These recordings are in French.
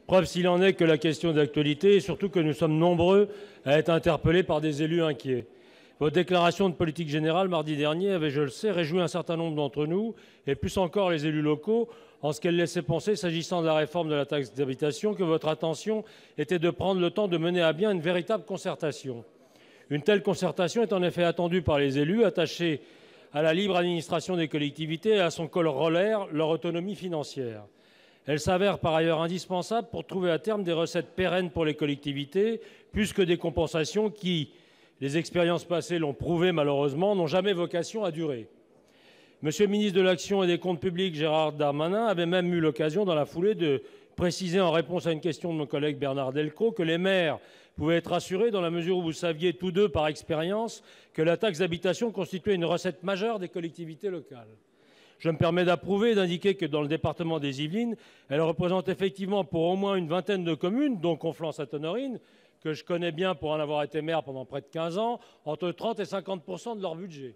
Preuve s'il en est que la question est d'actualité et surtout que nous sommes nombreux à être interpellés par des élus inquiets. Votre déclaration de politique générale mardi dernier avait, je le sais, réjoui un certain nombre d'entre nous, et plus encore les élus locaux, en ce qu'elle laissait penser, s'agissant de la réforme de la taxe d'habitation, que votre intention était de prendre le temps de mener à bien une véritable concertation. Une telle concertation est en effet attendue par les élus, attachés à la libre administration des collectivités et à son corollaire, leur autonomie financière. Elle s'avère par ailleurs indispensable pour trouver à terme des recettes pérennes pour les collectivités, plus que des compensations qui, les expériences passées l'ont prouvé malheureusement, n'ont jamais vocation à durer. Monsieur le ministre de l'Action et des Comptes publics, Gérald Darmanin, avait même eu l'occasion dans la foulée de préciser en réponse à une question de mon collègue Bernard Delcros que les maires pouvaient être assurés dans la mesure où vous saviez tous deux par expérience que la taxe d'habitation constituait une recette majeure des collectivités locales. Je me permets d'approuver et d'indiquer que dans le département des Yvelines, elle représente effectivement pour au moins une vingtaine de communes, dont Conflans-Sainte-Honorine, que je connais bien pour en avoir été maire pendant près de 15 ans, entre 30 et 50% de leur budget.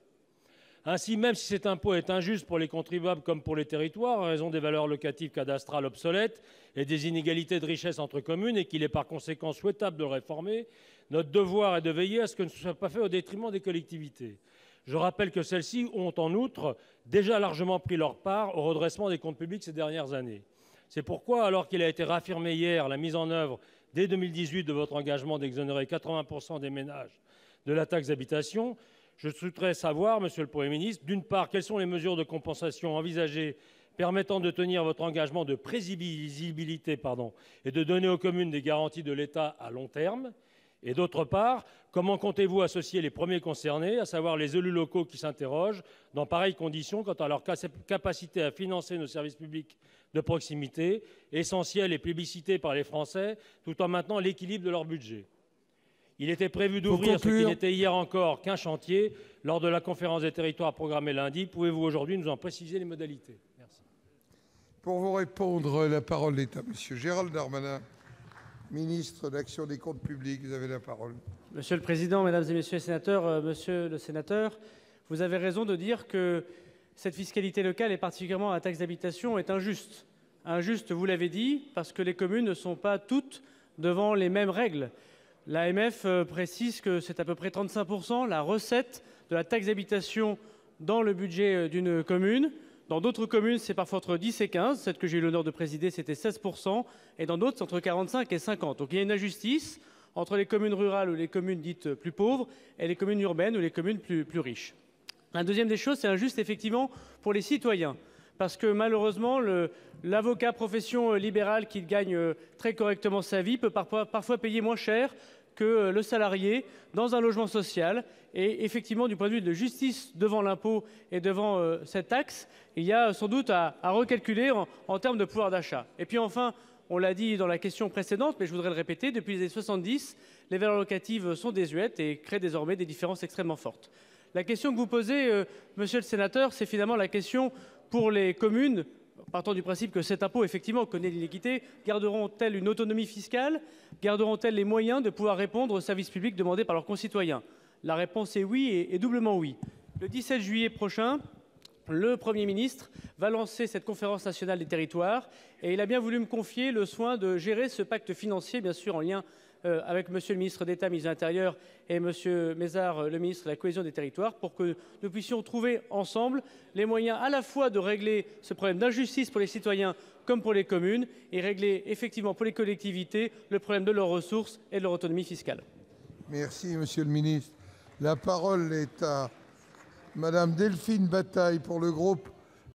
Ainsi, même si cet impôt est injuste pour les contribuables comme pour les territoires, en raison des valeurs locatives cadastrales obsolètes et des inégalités de richesse entre communes, et qu'il est par conséquent souhaitable de le réformer, notre devoir est de veiller à ce que ce ne soit pas fait au détriment des collectivités. Je rappelle que celles-ci ont en outre déjà largement pris leur part au redressement des comptes publics ces dernières années. C'est pourquoi, alors qu'il a été réaffirmé hier la mise en œuvre dès 2018 de votre engagement d'exonérer 80% des ménages de la taxe d'habitation, je souhaiterais savoir, Monsieur le Premier ministre, d'une part, quelles sont les mesures de compensation envisagées permettant de tenir votre engagement de prévisibilité et de donner aux communes des garanties de l'État à long terme, et d'autre part, comment comptez-vous associer les premiers concernés, à savoir les élus locaux qui s'interrogent dans pareilles conditions quant à leur capacité à financer nos services publics de proximité, essentiels et plébiscités par les Français, tout en maintenant l'équilibre de leur budget. Il était prévu d'ouvrir ce qui n'était hier encore qu'un chantier lors de la conférence des territoires programmée lundi. Pouvez-vous aujourd'hui nous en préciser les modalités? Merci. Pour vous répondre, la parole est à M. Gérald Darmanin, ministre de l'Action et des Comptes publics. Vous avez la parole. Monsieur le Président, Mesdames et Messieurs les sénateurs, Monsieur le Sénateur, vous avez raison de dire que cette fiscalité locale, et particulièrement la taxe d'habitation, est injuste. Injuste, vous l'avez dit, parce que les communes ne sont pas toutes devant les mêmes règles. L'AMF précise que c'est à peu près 35% la recette de la taxe d'habitation dans le budget d'une commune. Dans d'autres communes, c'est parfois entre 10 et 15. Celle que j'ai eu l'honneur de présider, c'était 16%. Et dans d'autres, c'est entre 45 et 50. Donc il y a une injustice entre les communes rurales ou les communes dites plus pauvres et les communes urbaines ou les communes plus riches. La deuxième des choses, c'est injuste effectivement pour les citoyens. Parce que malheureusement, l'avocat profession libérale qui gagne très correctement sa vie peut parfois payer moins cher que le salarié dans un logement social. Et effectivement, du point de vue de justice devant l'impôt et devant cette taxe, il y a sans doute à recalculer en termes de pouvoir d'achat. Et puis enfin, on l'a dit dans la question précédente, mais je voudrais le répéter, depuis les années 70, les valeurs locatives sont désuètes et créent désormais des différences extrêmement fortes. La question que vous posez, monsieur le sénateur, c'est finalement la question pour les communes, partant du principe que cet impôt, effectivement, connaît l'iniquité, garderont-elles une autonomie fiscale? Garderont-elles les moyens de pouvoir répondre aux services publics demandés par leurs concitoyens? La réponse est oui et doublement oui. Le 17 juillet prochain, le Premier ministre va lancer cette conférence nationale des territoires et il a bien voulu me confier le soin de gérer ce pacte financier, bien sûr en lien avec Monsieur le ministre d'État, ministre de l'Intérieur, et Monsieur Mézard, le ministre de la Cohésion des Territoires, pour que nous puissions trouver ensemble les moyens à la fois de régler ce problème d'injustice pour les citoyens comme pour les communes, et régler effectivement pour les collectivités le problème de leurs ressources et de leur autonomie fiscale. Merci, Monsieur le ministre. La parole est à Madame Delphine Bataille pour le groupe